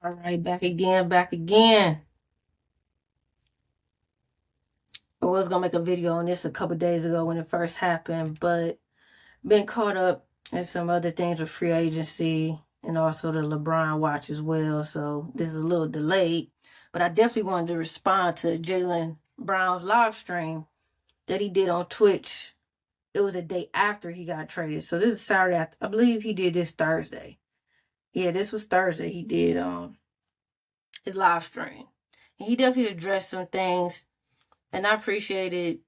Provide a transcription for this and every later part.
All right, back again, back again. I was gonna make a video on this a couple days ago when it first happened, but been caught up in some other things with free agency and also the LeBron watch as well. So this is a little delayed, but I definitely wanted to respond to Jaylen Brown's live stream that he did on Twitch. It was a day after he got traded. So this is Saturday. I believe he did this Thursday. Yeah, this was Thursday. He did his live stream. And he definitely addressed some things, and I appreciated,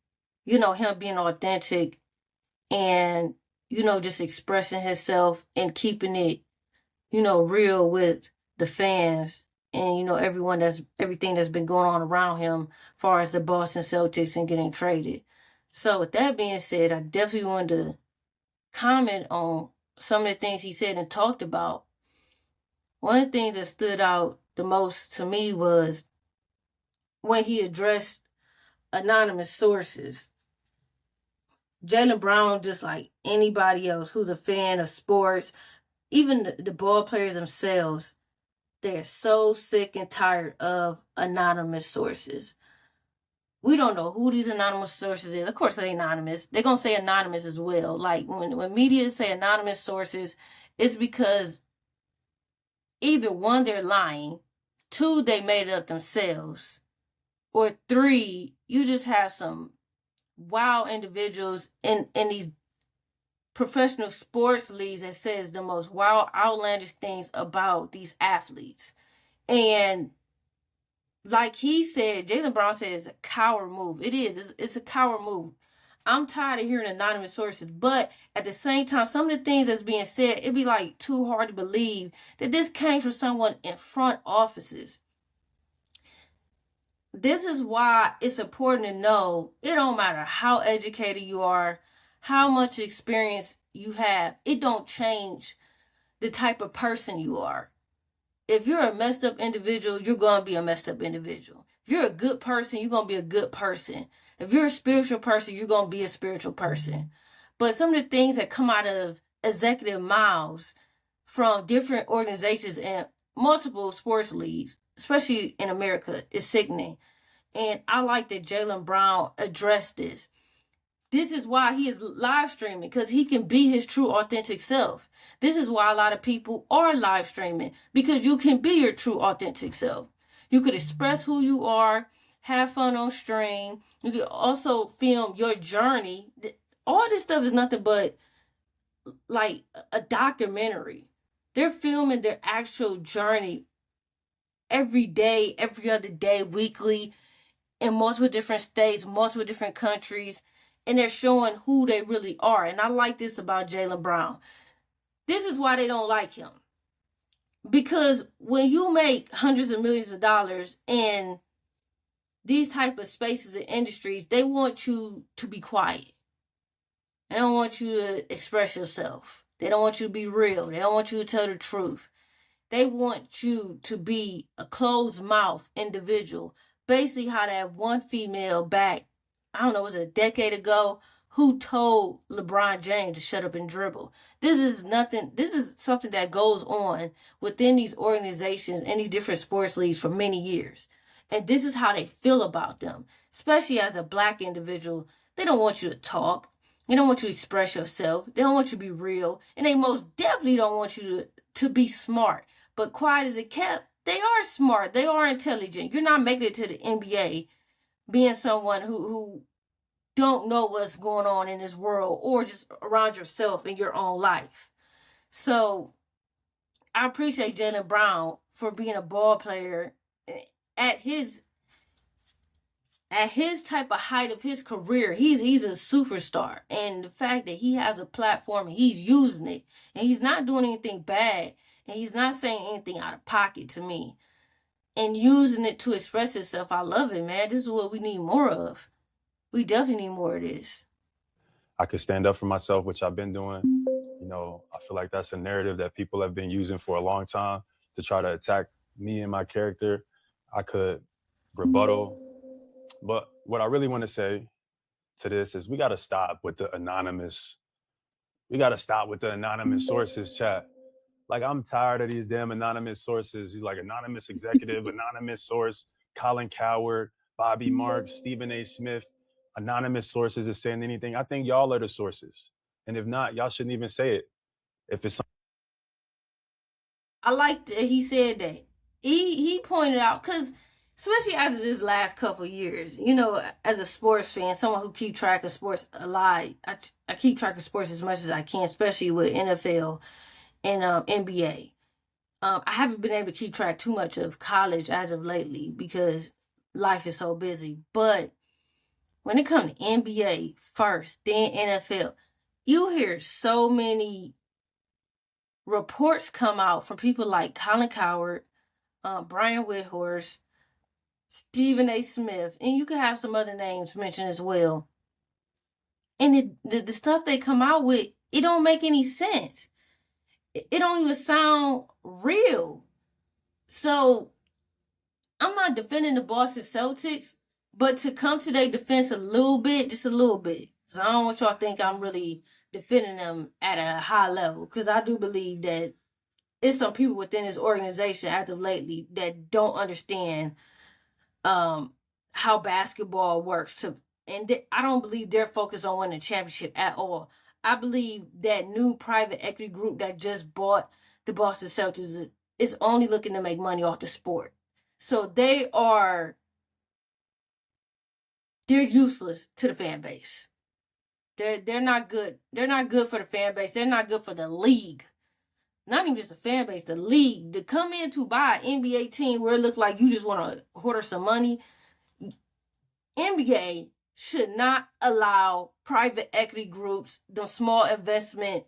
him being authentic and, just expressing himself and keeping it, real with the fans and, everything that's been going on around him as far as the Boston Celtics and getting traded. So with that being said, I definitely wanted to comment on some of the things he said and talked about. One of the things that stood out the most to me was when he addressed anonymous sources. Jaylen Brown, just like anybody else who's a fan of sports, even the ball players themselves, they're so sick and tired of anonymous sources. We don't know who these anonymous sources is. Of course, they're anonymous. They're going to say anonymous as well. Like when media say anonymous sources, it's because either one, they're lying, two, they made it up themselves, or three, you just have some wild individuals in these professional sports leagues that says the most wild, outlandish things about these athletes. And like he said, Jaylen Brown said it's a coward move. It is. It's a coward move. I'm tired of hearing anonymous sources, but at the same time, some of the things that's being said, it'd be like too hard to believe that this came from someone in front offices. This is why it's important to know it don't matter how educated you are, how much experience you have, it don't change the type of person you are. If you're a messed up individual, you're going to be a messed up individual. If you're a good person, you're going to be a good person. If you're a spiritual person, you're going to be a spiritual person. But some of the things that come out of executive mouths from different organizations and multiple sports leagues, especially in America, is sickening. And I like that Jaylen Brown addressed this. This is why he is live streaming, because he can be his true authentic self. This is why a lot of people are live streaming, because you can be your true authentic self. You could express who you are, have fun on stream. You could also film your journey. All this stuff is nothing but like a documentary. They're filming their actual journey every day, every other day, weekly, in multiple different states, multiple different countries, and they're showing who they really are. And I like this about Jaylen Brown. This is why they don't like him. Because when you make hundreds of millions of dollars in these type of spaces and industries, they want you to be quiet. They don't want you to express yourself. They don't want you to be real. They don't want you to tell the truth. They want you to be a closed mouth individual. Basically how that one female back, I don't know, was it a decade ago, who told LeBron James to shut up and dribble. This is something that goes on within these organizations and these different sports leagues for many years. And this is how they feel about them. Especially as a black individual, they don't want you to talk. They don't want you to express yourself. They don't want you to be real. And they most definitely don't want you to be smart. But quiet as it kept, they are smart. They are intelligent. You're not making it to the NBA being someone who don't know what's going on in this world or just around yourself in your own life. So I appreciate Jaylen Brown for being a ball player at his type of height of his career. He's a superstar, and the fact that he has a platform and he's using it, and he's not doing anything bad, and he's not saying anything out of pocket to me, and using it to express himself, I love it, man. This is what we need more of. We definitely need more of this. I could stand up for myself, which I've been doing. I feel like that's a narrative that people have been using for a long time to try to attack me and my character. I could rebuttal. But what I really want to say to this is we got to stop with the anonymous sources, chat. Like, I'm tired of these damn anonymous sources. He's like anonymous executive, anonymous source, Colin Coward, Bobby Marks, Stephen A. Smith. Anonymous sources is saying anything. I think y'all are the sources. And if not, y'all shouldn't even say it. If it's I liked that he said that. He pointed out, because especially after this last couple of years, you know, as a sports fan, someone who keep track of sports a lot, I keep track of sports as much as I can, especially with NFL and NBA. I haven't been able to keep track too much of college as of lately because life is so busy. But when it comes to NBA first, then NFL, you hear so many reports come out from people like Colin Coward, Brian Whitehorse, Stephen A. Smith, and you can have some other names mentioned as well. And the stuff they come out with, it don't make any sense. It don't even sound real. So I'm not defending the Boston Celtics, but to come to their defense a little bit, just a little bit, because I don't want y'all to think I'm really defending them at a high level, because I do believe that it's some people within this organization as of lately that don't understand how basketball works. I don't believe they're focused on winning a championship at all. I believe that new private equity group that just bought the Boston Celtics is only looking to make money off the sport. So they're useless to the fan base. They're not good. They're not good for the fan base. They're not good for the league. Not even just a fan base, the league. To come in to buy an NBA team where it looks like you just want to hoard some money, NBA should not allow private equity groups, the small investment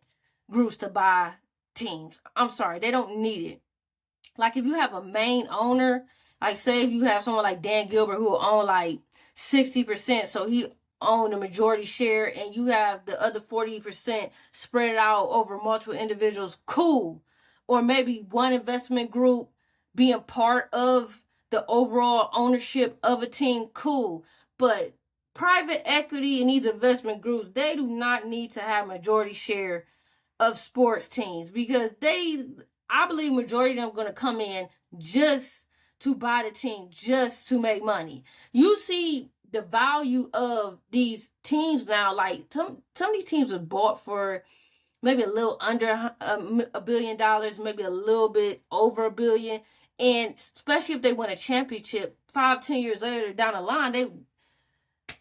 groups, to buy teams. I'm sorry, they don't need it. Like, if you have a main owner, like say if you have someone like Dan Gilbert who will own like 60%, so he own the majority share, and you have the other 40% spread out over multiple individuals, cool. Or maybe one investment group being part of the overall ownership of a team, cool. But private equity and these investment groups, they do not need to have majority share of sports teams, because I believe majority of them are going to come in just to buy the team, just to make money. You see the value of these teams now, like some of these teams are bought for maybe a little under $1 billion, maybe a little bit over $1 billion. And especially if they win a championship 5-10 years later down the line,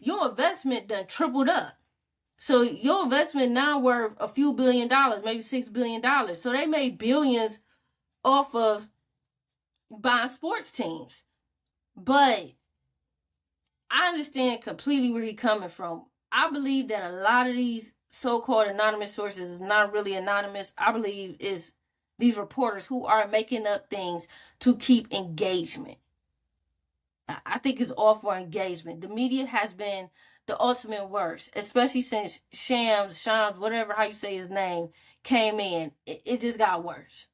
your investment done tripled up. So your investment now worth a few $1 billion, maybe $6 billion. So they made billions off of buying sports teams. But I understand completely where he's coming from. I believe that a lot of these so-called anonymous sources is not really anonymous. I believe is these reporters who are making up things to keep engagement. I think it's all for engagement. The media has been the ultimate worst, especially since Shams, whatever how you say his name, came in. It just got worse.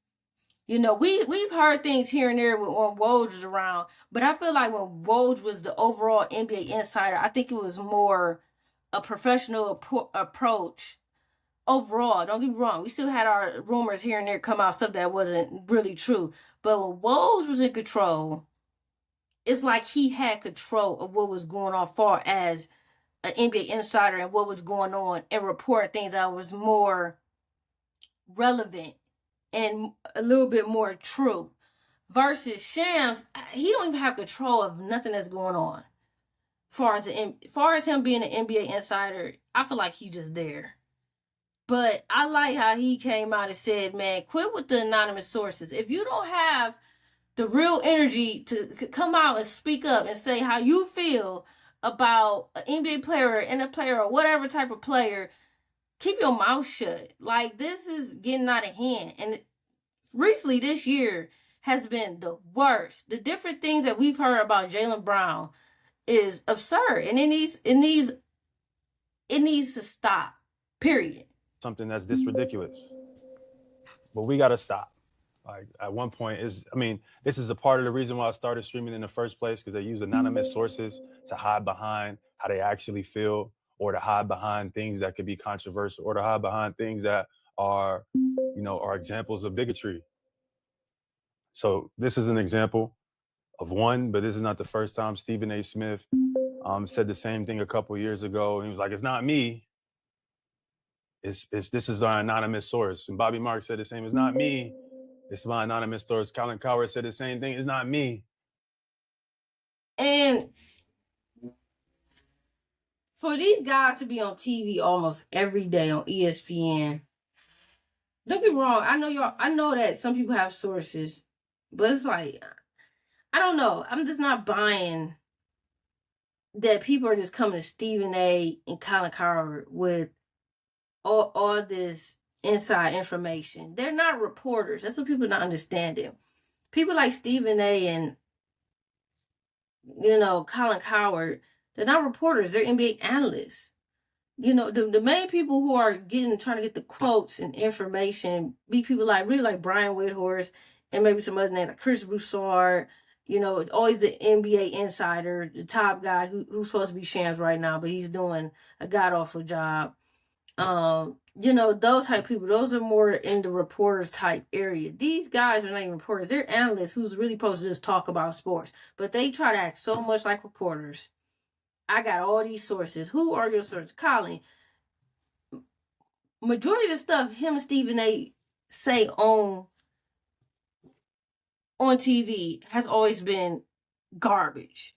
You know, we've heard things here and there when Woj was around, but I feel like when Woj was the overall NBA insider, I think it was more a professional approach overall. Don't get me wrong, we still had our rumors here and there come out, stuff that wasn't really true. But when Woj was in control, it's like he had control of what was going on, far as an NBA insider and what was going on, and report things that was more relevant and a little bit more true. Versus Shams, he don't even have control of nothing that's going on. Far as him being an NBA insider, I feel like he's just there. But I like how he came out and said, man, quit with the anonymous sources. If you don't have the real energy to come out and speak up and say how you feel about an NBA player, an NFL player, or whatever type of player, keep your mouth shut. Like, this is getting out of hand. And recently this year has been the worst. The different things that we've heard about Jaylen Brown is absurd. And it needs to stop. Period. Something that's this ridiculous. But we got to stop. Like, at one point, this is a part of the reason why I started streaming in the first place, because they use anonymous sources to hide behind how they actually feel, or to hide behind things that could be controversial, or to hide behind things that are, are examples of bigotry. So this is an example of one, but this is not the first time. Stephen A. Smith said the same thing a couple years ago. He was like, "It's not me. This is our anonymous source." And Bobby Marks said the same. "It's not me. It's my anonymous source." Colin Cowherd said the same thing. "It's not me." And for these guys to be on TV almost every day on ESPN, don't get me wrong. I know that some people have sources, but it's like, I don't know. I'm just not buying that people are just coming to Stephen A. and Colin Cowherd with all this inside information. They're not reporters. That's what people are not understanding. People like Stephen A. and Colin Cowherd, they're not reporters. They're NBA analysts. The main people who are trying to get the quotes and information be people like Brian Whitehorse and maybe some other names like Chris Broussard. Always the NBA insider, the top guy who's supposed to be Shams right now, but he's doing a god awful job. Those type of people, those are more in the reporters type area. These guys are not even reporters. They're analysts who's really supposed to just talk about sports, but they try to act so much like reporters. I got all these sources. Who are your sources? Colin, majority of the stuff him and Stephen A. say on TV has always been garbage.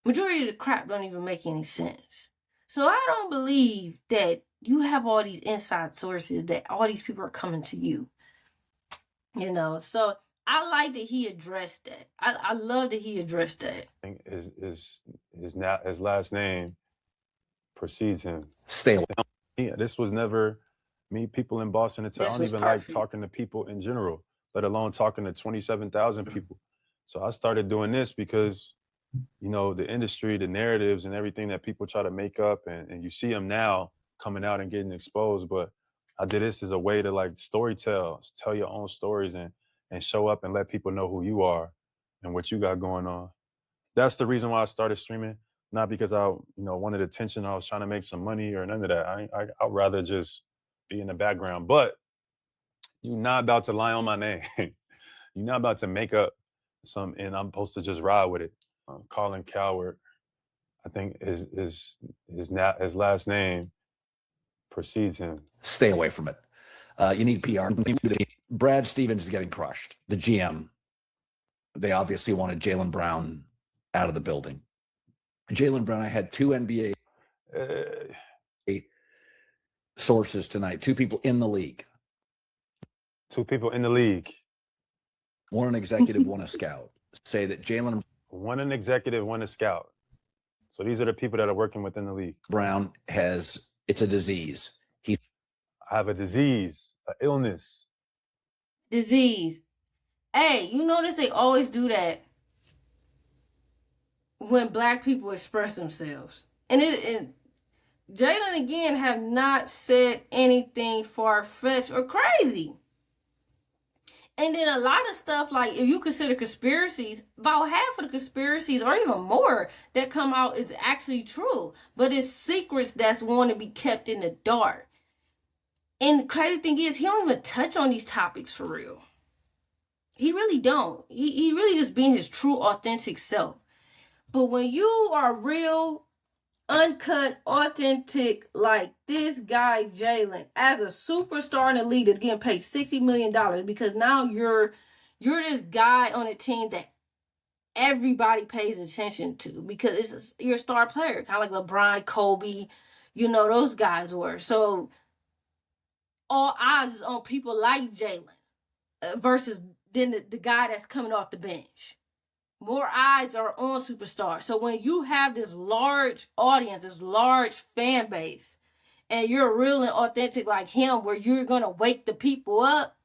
Majority of the crap don't even make any sense. So I don't believe that you have all these inside sources, that all these people are coming to you. So I like that he addressed that. I love that he addressed that. His last name precedes him. Stay away. Yeah, this was never me. People in Boston, I don't even like talking to people in general, let alone talking to 27,000 people. So I started doing this because, the industry, the narratives and everything that people try to make up, and you see them now coming out and getting exposed. But I did this as a way to tell your own stories and show up and let people know who you are and what you got going on. That's the reason why I started streaming, not because I, wanted attention. I was trying to make some money or none of that. I'd rather just be in the background. But you're not about to lie on my name. You're not about to make up some, and I'm supposed to just ride with it. Colin Cowherd, I think his last name precedes him. Stay away from it. You need PR. Brad Stevens is getting crushed. The GM, they obviously wanted Jaylen Brown out of the building. Jaylen Brown, I had two NBA sources tonight, two people in the league. Two people in the league. One an executive, one a scout. Say that Jaylen... One an executive, one a scout. So these are the people that are working within the league. Brown it's a disease. I have a disease, an illness. Disease. Hey, you notice they always do that when black people express themselves. And Jaylen, again, have not said anything far-fetched or crazy. And then a lot of stuff, like if you consider conspiracies, about half of the conspiracies or even more that come out is actually true. But it's secrets that's want to be kept in the dark. And the crazy thing is, he don't even touch on these topics for real. He really don't. He really just being his true, authentic self. But when you are real, uncut, authentic, like this guy Jaylen, as a superstar in the league that's getting paid $60 million, because now you're this guy on a team that everybody pays attention to because you're a star player, kind of like LeBron, Kobe, those guys were. So all eyes is on people like Jaylen versus then the guy that's coming off the bench. More eyes are on superstars. So when you have this large audience, this large fan base, and you're real and authentic like him, where you're going to wake the people up,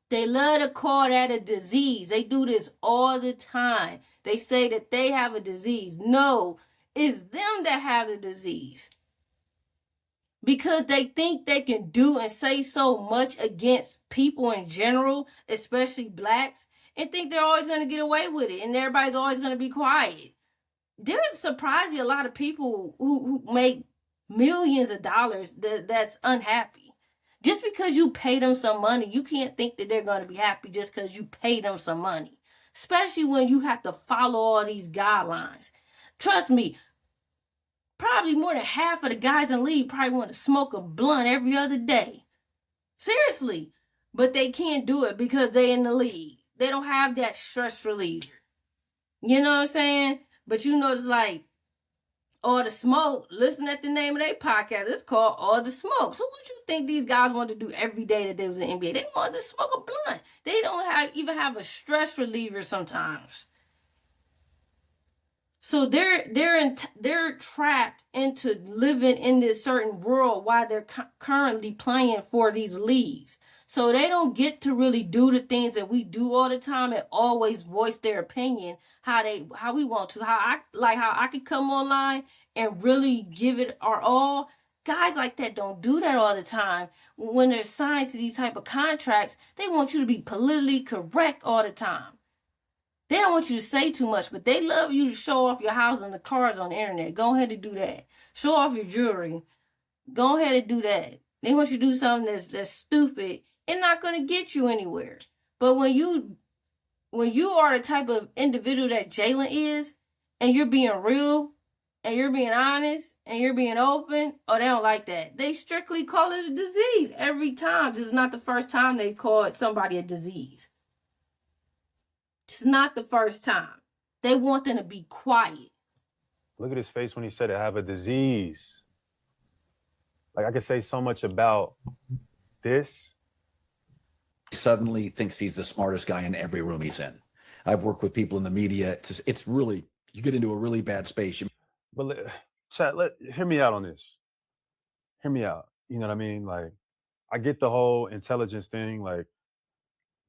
they love to call that a disease. They do this all the time. They say that they have a disease. No, it's them that have the disease. Because they think they can do and say so much against people in general, especially blacks, and think they're always going to get away with it, and everybody's always going to be quiet. There's surprisingly a lot of people who make millions of dollars that's unhappy. Just because you pay them some money, you can't think that they're going to be happy just because you pay them some money. Especially when you have to follow all these guidelines. Trust me, probably more than half of the guys in the league probably want to smoke a blunt every other day. Seriously. But they can't do it because they're in the league. They don't have that stress relief. You know what I'm saying? But you know, it's like, All the Smoke. Listen at the name of their podcast. It's called All the Smoke. So what you think these guys want to do every day that they was in the NBA? They wanted to smoke a blunt. They don't even have a stress reliever sometimes. So they're trapped into living in this certain world while they're currently playing for these leagues. So they don't get to really do the things that we do all the time and always voice their opinion how we want to. How I could come online and really give it our all. Guys like that don't do that all the time. When they're signed to these type of contracts, they want you to be politically correct all the time. They don't want you to say too much, but they love you to show off your house and the cars on the internet. Go ahead and do that. Show off your jewelry. Go ahead and do that. They want you to do something that's stupid and not going to get you anywhere. But when you are the type of individual that Jaylen is, and you're being real, and you're being honest, and you're being open, they don't like that. They strictly call it a disease every time. This is not the first time they called somebody a disease. It's not the first time. They want them to be quiet. Look at his face when he said I have a disease. Like, I could say so much about this. He suddenly thinks he's the smartest guy in every room he's in. I've worked with people in the media. It's really, you get into a really bad space. But chat, hear me out on this. Hear me out. You know what I mean? Like, I get the whole intelligence thing. Like,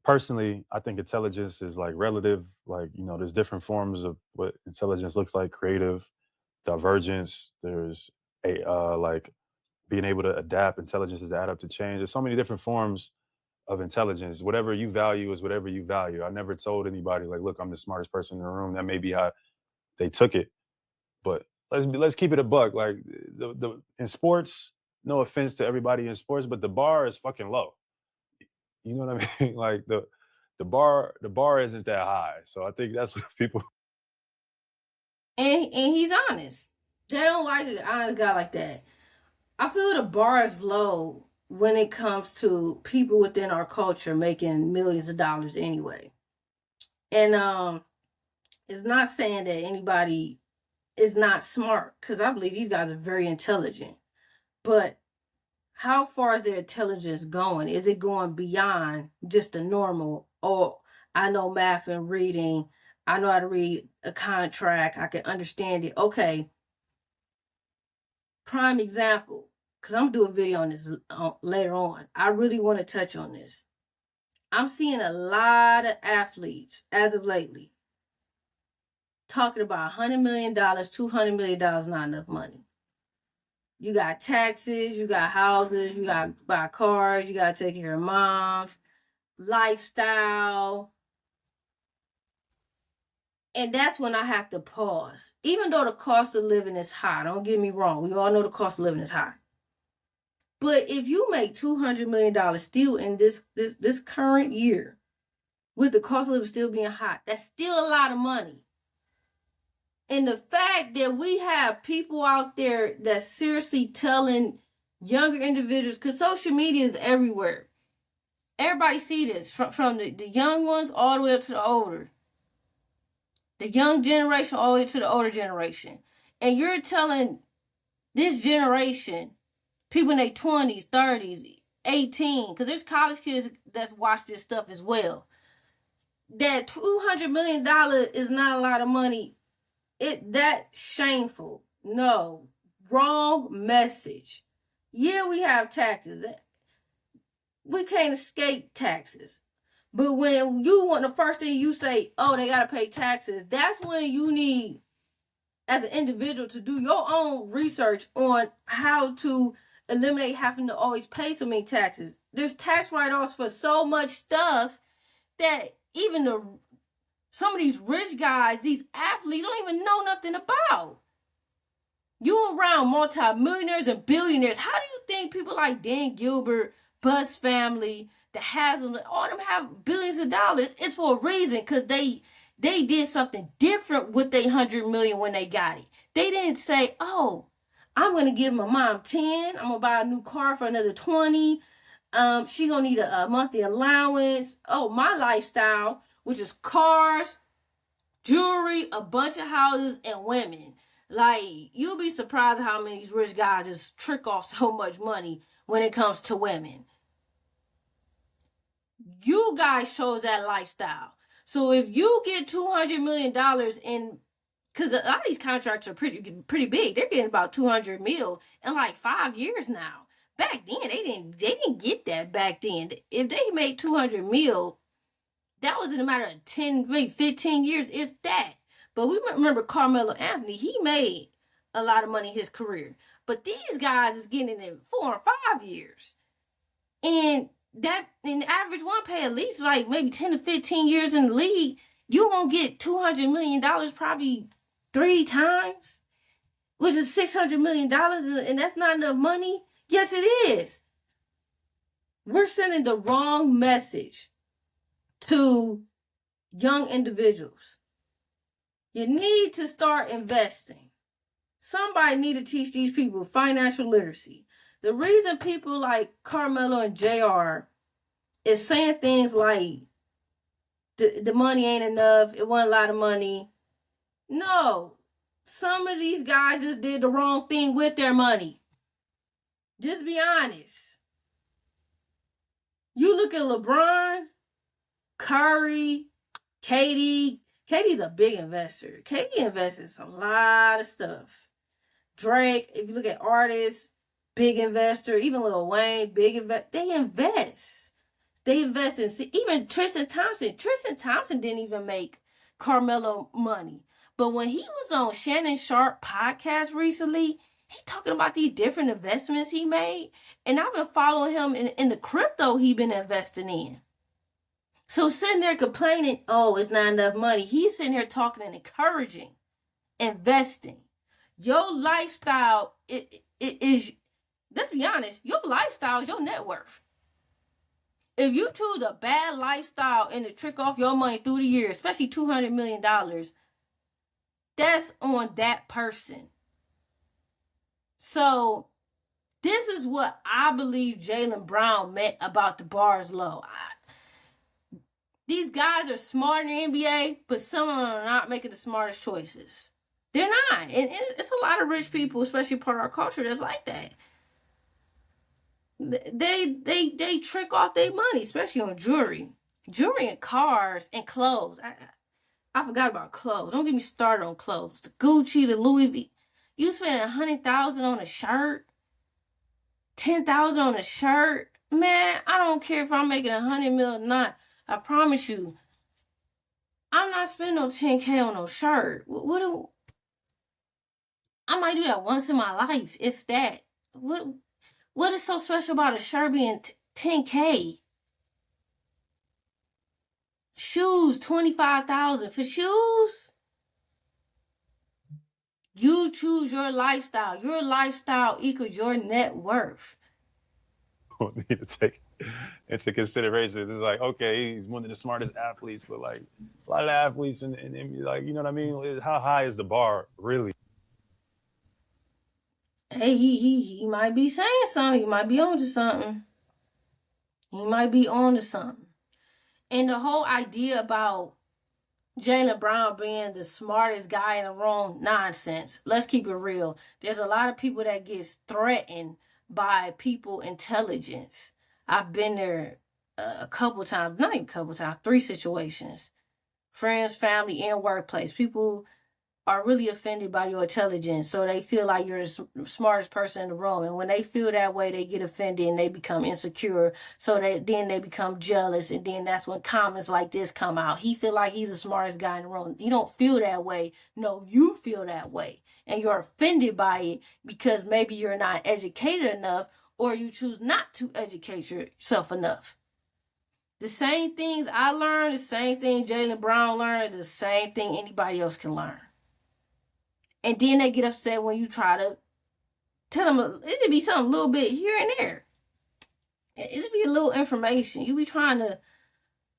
personally, I think intelligence is like relative. Like, you know, there's different forms of what intelligence looks like: creative, divergence. There's like being able to adapt. Intelligence is to add up to change. There's so many different forms of intelligence. Whatever you value is whatever you value. I never told anybody like, look, I'm the smartest person in the room. That may be how they took it, but let's keep it a buck. Like the in sports, no offense to everybody in sports, but the bar is fucking low. You know what I mean? Like the bar isn't that high. So I think that's what people. And he's honest. They don't like an honest guy like that. I feel the bar is low when it comes to people within our culture making millions of dollars anyway. And it's not saying that anybody is not smart, because I believe these guys are very intelligent. But how far is their intelligence going? Is it going beyond just the normal, I know math and reading, I know how to read a contract, I can understand it. Okay. Prime example, because I'm going to do a video on this later on. I really want to touch on this. I'm seeing a lot of athletes, as of lately, talking about $100 million, $200 million, not enough money. You got taxes, you got houses, you got to buy cars, you got to take care of moms, lifestyle. And that's when I have to pause. Even though the cost of living is high, don't get me wrong. We all know the cost of living is high. But if you make $200 million still in this current year, with the cost of living still being high, that's still a lot of money. And the fact that we have people out there that's seriously telling younger individuals, because social media is everywhere. Everybody see this, from the young ones all the way up to the older. The young generation all the way to the older generation. And you're telling this generation, people in their 20s, 30s, 18, because there's college kids that's watch this stuff as well, that $200 million is not a lot of money. That's shameful. No. Wrong message. Yeah, we have taxes. We can't escape taxes. But when you want, the first thing you say, they got to pay taxes, that's when you need, as an individual, to do your own research on how to eliminate having to always pay so many taxes. There's tax write-offs for so much stuff that even some of these rich guys, these athletes, don't even know nothing about. You around multi-millionaires and billionaires. How do you think people like Dan Gilbert, Bus family, the Haslam, all them have billions of dollars. It's for a reason, because they did something different with their 100 million when they got it. They didn't say, oh, I'm gonna give my mom 10, I'm gonna buy a new car for another 20. She gonna need a monthly allowance. Oh, my lifestyle, which is cars, jewelry, a bunch of houses, and women. Like, you'll be surprised how many of these rich guys just trick off so much money when it comes to women. You guys chose that lifestyle. So if you get $200 million in, because a lot of these contracts are pretty big. They're getting about 200 mil in like 5 years now. Back then, they didn't get that back then. If they made 200 mil, that was in a matter of 10, maybe 15 years, if that. But we remember Carmelo Anthony. He made a lot of money in his career. But these guys is getting it in 4 or 5 years. And that, in the average one pay at least like maybe 10 to 15 years in the league, you won't get $200 million probably 3 times, which is $600 million, and that's not enough money. Yes, it is. We're sending the wrong message to young individuals. You need to start investing. Somebody need to teach these people financial literacy. The reason people like Carmelo and JR is saying things like the money ain't enough, it wasn't a lot of money. No, some of these guys just did the wrong thing with their money. Just be honest. You look at LeBron, Curry, KD. KD's a big investor. KD invests in a lot of stuff. Drake, if you look at artists, big investor. Even Lil Wayne, big invest. They invest. They invest in, even Tristan Thompson. Tristan Thompson didn't even make Carmelo money. But when he was on Shannon Sharp podcast recently, he's talking about these different investments he made. And I've been following him in the crypto he been investing in. So sitting there complaining, oh, it's not enough money. He's sitting here talking and encouraging, investing. Your lifestyle it is, let's be honest, your lifestyle is your net worth. If you choose a bad lifestyle and to trick off your money through the years, especially $200 million, that's on that person. So this is what I believe Jaylen Brown meant about the bars low. These guys are smart in the NBA, but some of them are not making the smartest choices. They're not. And it's a lot of rich people, especially part of our culture, that's like that. They trick off their money, especially on jewelry. Jewelry and cars and clothes. I forgot about clothes. Don't get me started on clothes. The Gucci, the Louis V. You spend $100,000 on a shirt, $10,000 on a shirt. Man, I don't care if I'm making $100 million or not. I promise you, I'm not spending no $10K on no shirt. I might do that once in my life, if that. What is so special about a shirt being $10K? Shoes, $25,000 for shoes. You choose your lifestyle. Your lifestyle equals your net worth. Need to take into consideration. It's like, okay, he's one of the smartest athletes, but like a lot of athletes and like, you know what I mean? How high is the bar really? Hey, he might be saying something. He might be on to something. He might be on to something. And the whole idea about Jaylen Brown being the smartest guy in the room, nonsense. Let's keep it real. There's a lot of people that gets threatened by people intelligence. I've been there a couple times, not even a couple times, 3 situations. Friends, family, and workplace. People are really offended by your intelligence, so they feel like you're the smartest person in the room. And when they feel that way, they get offended and they become insecure. So then they become jealous, and then that's when comments like this come out. He feel like he's the smartest guy in the room. He don't feel that way. No, you feel that way, and you're offended by it because maybe you're not educated enough, or you choose not to educate yourself enough. The same things I learned, the same thing Jaylen Brown learned, is the same thing anybody else can learn. And then they get upset when you try to tell them it'd be something a little bit here and there. It just be a little information. You be trying to,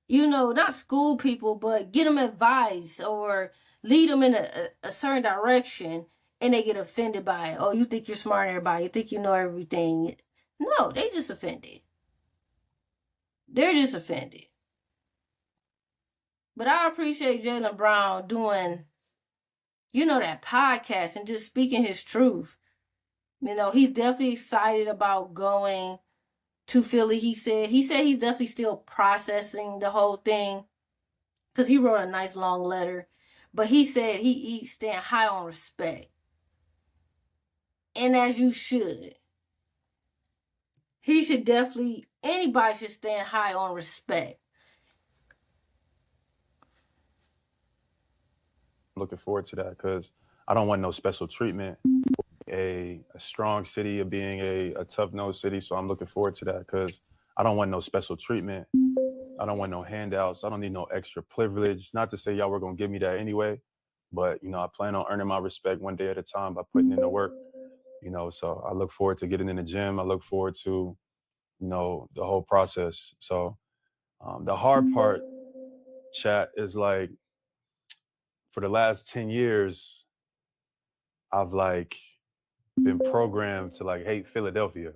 not school people, but get them advice or lead them in a certain direction, and they get offended by it. Oh, you think you're smarter than everybody. You think you know everything. No, they just offended. They're just offended. But I appreciate Jaylen Brown doing, that podcast and just speaking his truth. He's definitely excited about going to Philly. He said he's definitely still processing the whole thing because he wrote a nice long letter. But he said he's staying high on respect. And as you should. Anybody should stand high on respect. Looking forward to that because I don't want no special treatment. A strong city of being a tough-nosed city, so I'm looking forward to that because I don't want no special treatment. I don't want no handouts. I don't need no extra privilege. Not to say y'all were going to give me that anyway, but, I plan on earning my respect one day at a time by putting in the work, so I look forward to getting in the gym. I look forward to, the whole process. So the hard part, chat, is like, for the last 10 years, I've been programmed to hate Philadelphia,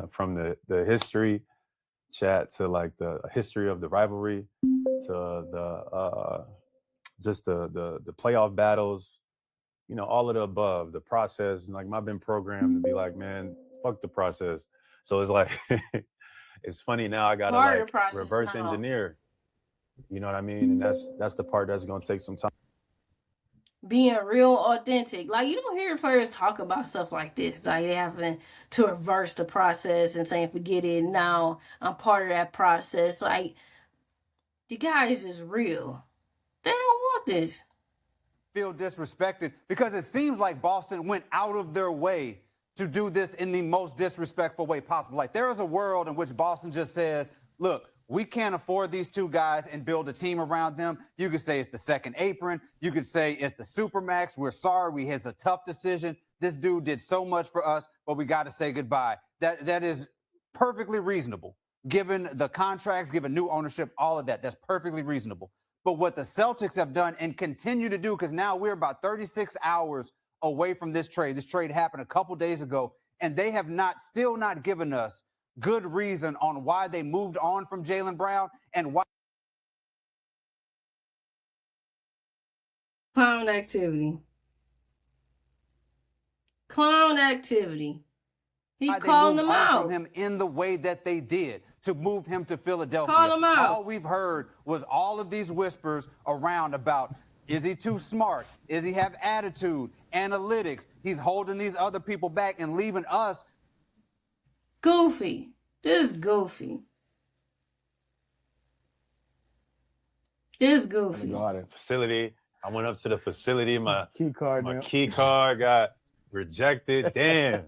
from the history chat to the history of the rivalry to the just the playoff battles, all of the above, the process. I've been programmed to be man, fuck the process. So it's it's funny now I gotta reverse engineer. You know what I mean? And that's the part that's gonna take some time. Being real authentic. You don't hear players talk about stuff like this. They having to reverse the process and saying, forget it, now I'm part of that process. The guy is just real. They don't want this. Feel disrespected because it seems like Boston went out of their way to do this in the most disrespectful way possible. There is a world in which Boston just says, look, we can't afford these two guys and build a team around them. You could say it's the second apron. You could say it's the Supermax. We're sorry. It's a tough decision. This dude did so much for us, but we got to say goodbye. That is perfectly reasonable, given the contracts, given new ownership, all of that. That's perfectly reasonable. But what the Celtics have done and continue to do, because now we're about 36 hours away from this trade. This trade happened a couple days ago, and they have still not given us good reason on why they moved on from Jaylen Brown and why. Clown activity. Clown activity. He called them out. From him in the way that they did to move him to Philadelphia. Call him out. All we've heard was all of these whispers around about, is he too smart? Is he have attitude? Analytics. He's holding these other people back and leaving us. Goofy. This is goofy. Facility. I went up to the facility. My key card got rejected. Damn.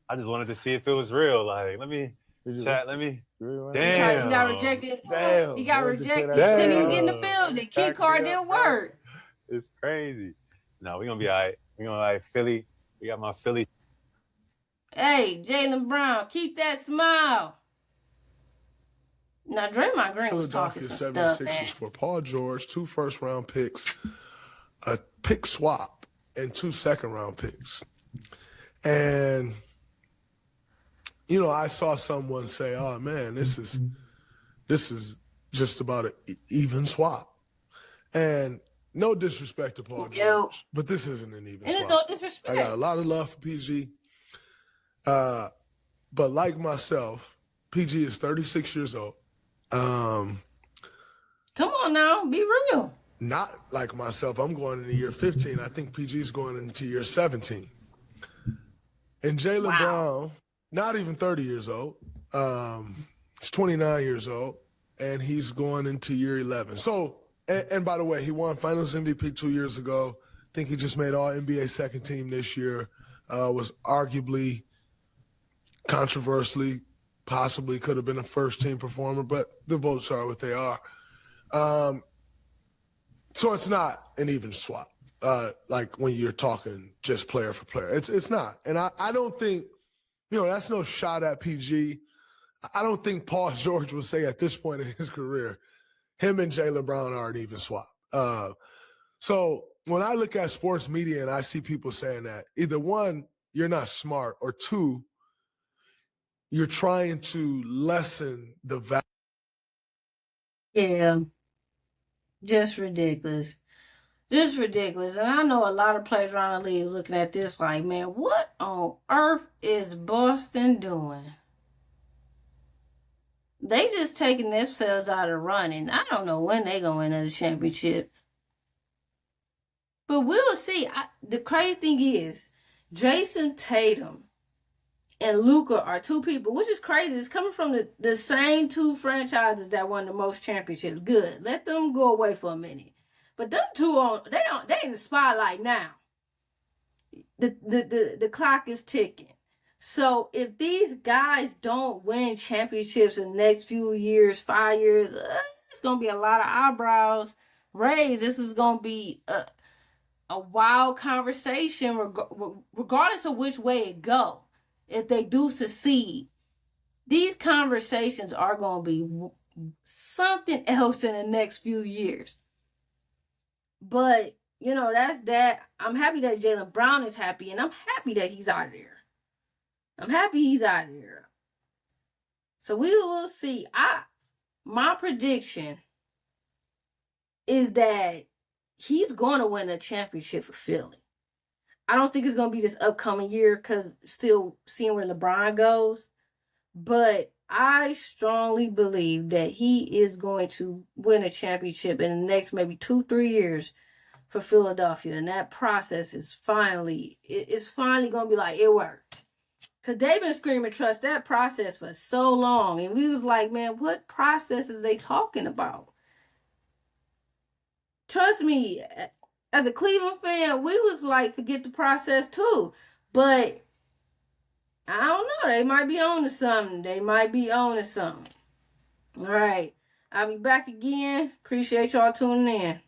I just wanted to see if it was real. Let me chat. Let me. Damn. He got rejected. Damn. He got rejected. Damn. Couldn't even get in the building. Key card didn't work. It's crazy. No, we're going to be all right. We're going to be all right. Philly. We got my Philly. Hey, Jaylen Brown, keep that smile. Now, Draymond Green was talking some stuff, man. For Paul George, 2 first-round picks, a pick swap, and 2 second-round picks. And, I saw someone say, oh, man, this is just about an even swap. And no disrespect to Paul George, but this isn't an even swap. It's no disrespect. I got a lot of love for PG. But like myself, PG is 36 years old. Come on now, be real. Not like myself. I'm going into year 15. I think PG's going into year 17. And Jaylen Brown, not even 30 years old. He's 29 years old, and he's going into year 11. So, and by the way, he won Finals MVP 2 years ago. I think he just made All-NBA second team this year. Was arguably, controversially, possibly could have been a first-team performer, but the votes are what they are. So it's not an even swap, like when you're talking just player for player. It's not. And I don't think, that's no shot at PG. I don't think Paul George will say at this point in his career, him and Jaylen Brown are an even swap. So when I look at sports media and I see people saying that, either one, you're not smart, or two, you're trying to lessen the value. Yeah, just ridiculous. Just ridiculous. And I know a lot of players around the league looking at this like, man, what on earth is Boston doing? They just taking themselves out of running. I don't know when they gonna win another championship. But we'll see. The crazy thing is, Jason Tatum and Luka are two people, which is crazy. It's coming from the same two franchises that won the most championships. Good. Let them go away for a minute. But them two they in the spotlight now. The clock is ticking. So if these guys don't win championships in the next few years, 5 years, it's gonna be a lot of eyebrows raised. This is gonna be a wild conversation, regardless of which way it go. If they do succeed, these conversations are gonna be something else in the next few years. But, you know, that's that. I'm happy that Jaylen Brown is happy, and I'm happy that he's out of there. I'm happy he's out of there. So we will see. My prediction is that he's going to win a championship for Philly. I don't think it's going to be this upcoming year because still seeing where LeBron goes. But I strongly believe that he is going to win a championship in the next maybe 2-3 years for Philadelphia. And that process is finally going to be like, it worked. Because they've been screaming trust that process for so long. And we was like, man, what process is they talking about? Trust me, as a Cleveland fan, we was like, forget the process too. But I don't know. They might be on to something. All right. I'll be back again. Appreciate y'all tuning in.